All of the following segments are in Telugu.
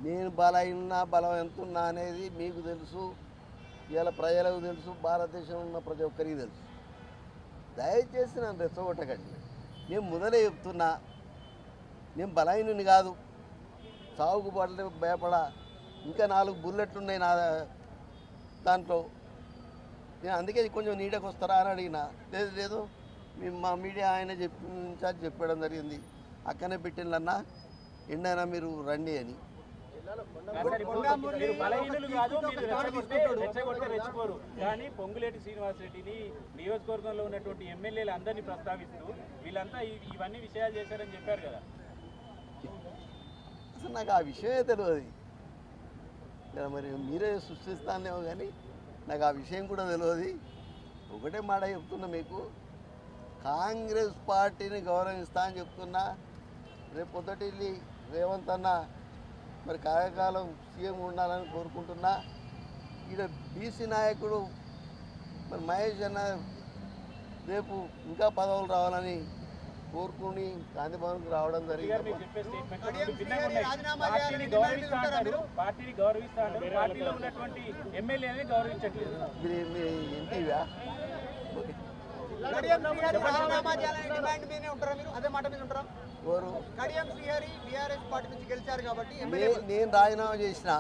నేను బలైనా బలం ఎంతున్నా అనేది మీకు తెలుసు, ఇలా ప్రజలకు తెలుసు, భారతదేశంలో ఉన్న ప్రతి ఒక్కరికి తెలుసు. దయచేసి నన్ను రెచ్చగొట్టకండి. నేను మొదలే చెప్తున్నా, నేను బలహీనుని కాదు, సాగుకు పడలే భయపడా. ఇంకా 4 బుల్లెట్లు ఉన్నాయి నా దాంట్లో. నేను అందుకే కొంచెం నీడకు వస్తారా అని అడిగిన. లేదు లేదు, మా మీడియా ఆయన ఇన్ఛార్జ్ చెప్పడం జరిగింది, అక్కనే పెట్టిందన్నా ఎండైనా మీరు రండి అని. కానీ పొంగులేటి శ్రీనివాసరెడ్డిని నియోజకవర్గంలో ఉన్నటువంటి ఎమ్మెల్యేలు అందరినీ ప్రస్తావిస్తూ వీళ్ళంతా ఇవన్నీ విషయాలు చేశారని చెప్పారు కదా. అసలు నాకు ఆ విషయమే తెలియదు. మరి మీరే సృష్టిస్తానేమో కానీ నాకు ఆ విషయం కూడా తెలియదు. ఒకటే మాట చెప్తున్నా మీకు, కాంగ్రెస్ పార్టీని గౌరవిస్తా అని చెప్తున్నా. రేపు పొద్దుటి రేవంత్ అన్న మరి కాలకాలం సీఎం ఉండాలని కోరుకుంటున్నా. ఈడ బీసీ నాయకుడు మరి మహేష్ అన్న రేపు ఇంకా పదవులు రావాలని కోరుకుని గాంధీ భవన్కి రావడం జరిగింది. మీరు ఇంటివా నేను రాజీనామా చేసిన,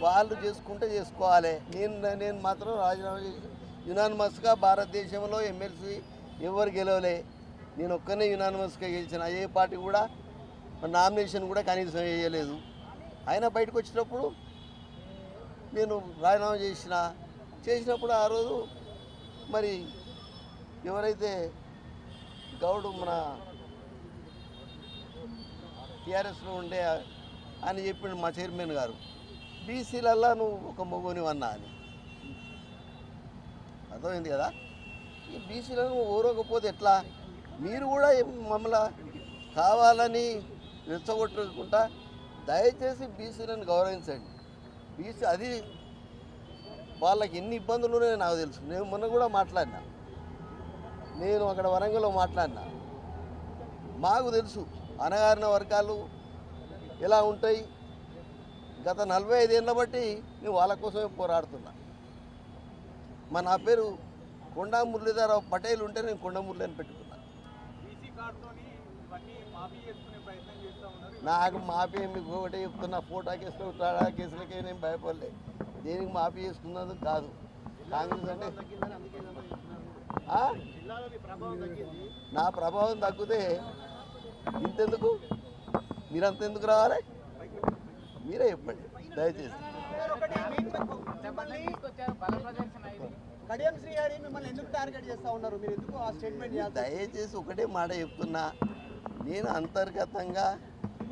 వాళ్ళు చేసుకుంటే చేసుకోవాలి. నేను మాత్రం రాజీనామా చేసి యునానిమస్గా భారతదేశంలో ఎమ్మెల్సీ ఎవరు గెలవలే, నేను ఒక్కనే యునానిమస్గా గెలిచిన. ఏ పార్టీ కూడా నామినేషన్ కూడా కనీసం వేయలేదు. అయినా బయటకు వచ్చినప్పుడు నేను రాజీనామా చేసినప్పుడు ఆ రోజు మరి ఎవరైతే గౌడు మన టీఆర్ఎస్లో ఉండే అని చెప్పిండు మా చైర్మన్ గారు, బీసీలల్లా నువ్వు ఒక మొగోని అన్నా అని. అర్థమైంది కదా. ఈ బీసీలను ఓరకపోతే ఎట్లా? మీరు కూడా మమ్మల్ని కావాలని రెచ్చగొట్టుకుంటా. దయచేసి బీసీలను గౌరవించండి. బీసీ అది వాళ్ళకి ఎన్ని ఇబ్బందులు ఉన్నాయో నాకు తెలుసు. నేను మొన్న కూడా మాట్లాడినా, నేను అక్కడ వరంగల్లో మాట్లాడినా. మాకు తెలుసు అణగారిన వర్గాలు ఎలా ఉంటాయి. గత 45 ఏళ్ళ బట్టి నేను వాళ్ళ కోసమే పోరాడుతున్నా. నా పేరు కొండా మురళీధరరావు పటేల్ ఉంటే నేను కొండ మురళి అని పెట్టుకున్నా. నాకు మాఫీ మీకు ఒకటే చెప్తున్నా, ఫోటో కేసులు టాడా కేసులకే నేను భయపడలే. దేనికి మాఫీ చేసుకున్నందుకు కాదు. కాంగ్రెస్ అంటే నా ప్రభావం తగ్గితే ఇంతెందుకు, మీరంతెందుకు రావాలి? మీరే చెప్పండి దయచేసి. దయచేసి ఒకటే మాట చెప్తున్నా, నేను అంతర్గతంగా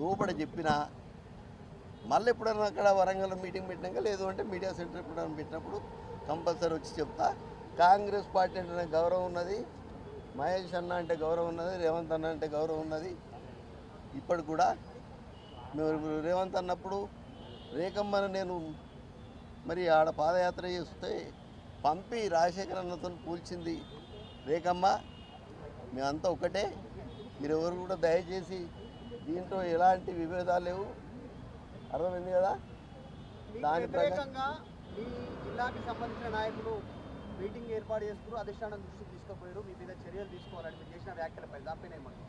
లోపల చెప్పిన. మళ్ళీ ఎప్పుడన్నా అక్కడ వరంగల్ మీటింగ్ పెట్టినాక, లేదు అంటే మీడియా సెంటర్ ఎప్పుడైనా పెట్టినప్పుడు కంపల్సరీ వచ్చి చెప్తా. కాంగ్రెస్ పార్టీ అంటే నాకు గౌరవం ఉన్నది, మహేష్ అన్న అంటే గౌరవం ఉన్నది, రేవంత్ అన్న అంటే గౌరవం ఉన్నది. ఇప్పటికి కూడా మేము రేవంత్ అన్నప్పుడు రేఖమ్మను నేను మరి ఆడ పాదయాత్ర చేస్తే పంపి రాజశేఖర అన్నతో కూల్చింది రేఖమ్మ. మేమంతా ఒకటే. మీరు ఎవరు కూడా దయచేసి దీంట్లో ఎలాంటి విభేదాలు లేవు. అర్థమైంది కదా. దాని ప్రకారంగా ఈ జిల్లాకి సంబంధించిన నాయకులు మీటింగ్ ఏర్పాటు చేసుకుని అధిష్టానం దృష్టికి తీసుకుపోయారు. మీ మీద చర్యలు తీసుకోవాలని మీరు చేసిన వ్యాఖ్యలపై దానిపైన ఏమంటారు?